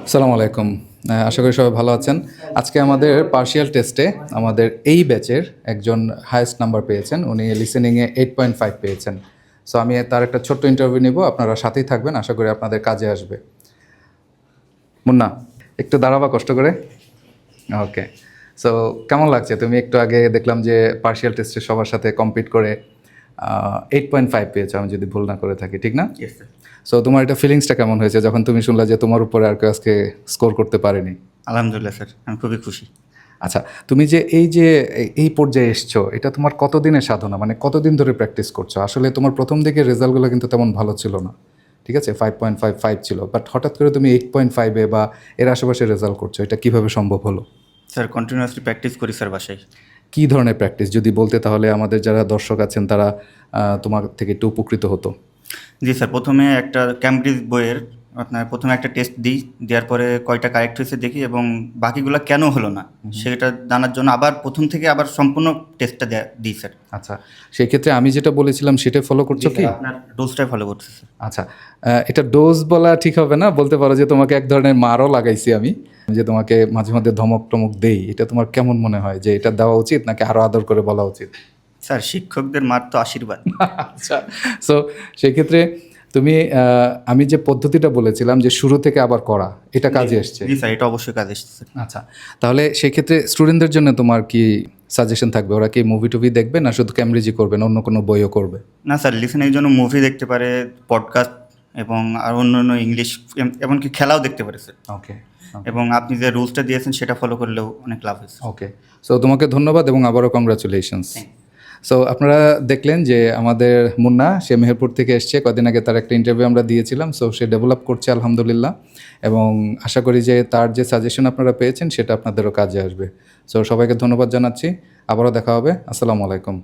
আসসালামু আলাইকুম। আশা করি সবাই ভালো আছেন। আজকে আমাদের পার্শিয়াল টেস্টে আমাদের এই ব্যাচের একজন হাইয়েস্ট নাম্বার পেয়েছেন। উনি লিসেনিংয়ে 8.5 পেয়েছেন। সো আমি তার একটা ছোট্ট ইন্টারভিউ নিব। আপনারা সাথেই থাকবেন। আশা করি আপনাদের কাজে আসবে। মুন্না, একটু দাঁড়াবা কষ্ট করে। ওকে। সো কেমন লাগছে? তুমি একটু আগে দেখলাম যে পার্শিয়াল টেস্টে সবার সাথে কম্পিট করে 8.5 পেয়েছো, আমি যদি ভুল না করে থাকি, ঠিক না? Yes sir. সো তোমার এটা ফিলিংসটা কেমন হয়েছে যখন তুমি শুনলা যে তোমার উপরে আর কেউ আজকে স্কোর করতে পারেনি? আলহামদুলিল্লাহ স্যার, আমি খুবই খুশি। আচ্ছা, তুমি যে এই পর্যায়ে এসছো, এটা তোমার কতদিনের সাধনা? মানে কতদিন ধরে প্র্যাকটিস করছো? আসলে তোমার প্রথম দিকের রেজাল্টগুলো কিন্তু তেমন ভালো ছিল না, ঠিক আছে? 5.55 ছিল, বাট হঠাৎ করে তুমি 8.5-এ বা এর আশেপাশে রেজাল্ট করছো, এটা কিভাবে সম্ভব হলো? স্যার কন্টিনিউয়াসলি প্র্যাকটিস করি স্যার বাসায়। কী ধরনের প্র্যাকটিস যদি বলতে, তাহলে আমাদের যারা দর্শক আছেন তারা তোমার থেকে একটু উপকৃত হতো। জি স্যার, প্রথমে একটা ক্যামব্রিজ বইয়ের আপনার প্রথমে একটা টেস্ট দিই, দেওয়ার পরে কয়টা কারেক্ট হয়েছে দেখি এবং বাকিগুলো কেন হলো না সেটা জানার জন্য আবার প্রথম থেকে আবার সম্পূর্ণ টেস্টটা দিই স্যার। আচ্ছা, সেই ক্ষেত্রে আমি যেটা বলেছিলাম সেটা ফলো করছো কি? আপনার ডোজটাই ফলো করছি স্যার। আচ্ছা, এটা ডোজ বলা ঠিক হবে না, বলতে পারো যে তোমাকে এক ধরনের মারও লাগাইছি আমি, যে তোমাকে মাঝে মধ্যে ধমক টমক দেই। এটা তোমার কেমন মনে হয়, যে এটা দেওয়া উচিত নাকি আরও আদর করে বলা উচিত? স্যার শিক্ষকদের মার তো আশীর্বাদ। আচ্ছা, সো সেক্ষেত্রে তুমি আমি যে পদ্ধতিটা বলেছিলাম যে শুরু থেকে আবার করা, এটা কাজে এসছে? জি স্যার, এটা অবশ্যই কাজে এসেছে স্যার। আচ্ছা, তাহলে সেক্ষেত্রে স্টুডেন্টদের জন্য তোমার কি সাজেশন থাকবে? ওরা কি মুভি টুভি দেখবে, না শুধু ক্যামব্রিজই করবে, না অন্য কোনো বইও করবে? না স্যার, লিসেনের জন্য মুভি দেখতে পারে, পডকাস্ট এবং আর অন্য অন্য ইংলিশ, এমনকি খেলাও দেখতে পারে স্যার। ওকে। এবং আপনি যে রুলসটা দিয়েছেন সেটা ফলো করলেও অনেক লাভ হয়েছে। ওকে, সো তোমাকে ধন্যবাদ এবং আবারও কংগ্রাচুলেশনস। সো আপনারা দেখলেন যে আমাদের মুন্না, সে মেহেরপুর থেকে এসছে। কদিন আগে তার একটা ইন্টারভিউ আমরা দিয়েছিলাম। সো সে ডেভেলপ করছে আলহামদুলিল্লাহ, এবং আশা করি যে তার যে সাজেশন আপনারা পেয়েছেন সেটা আপনাদেরও কাজে আসবে। সো সবাইকে ধন্যবাদ জানাচ্ছি। আবারও দেখা হবে। আসসালামু আলাইকুম।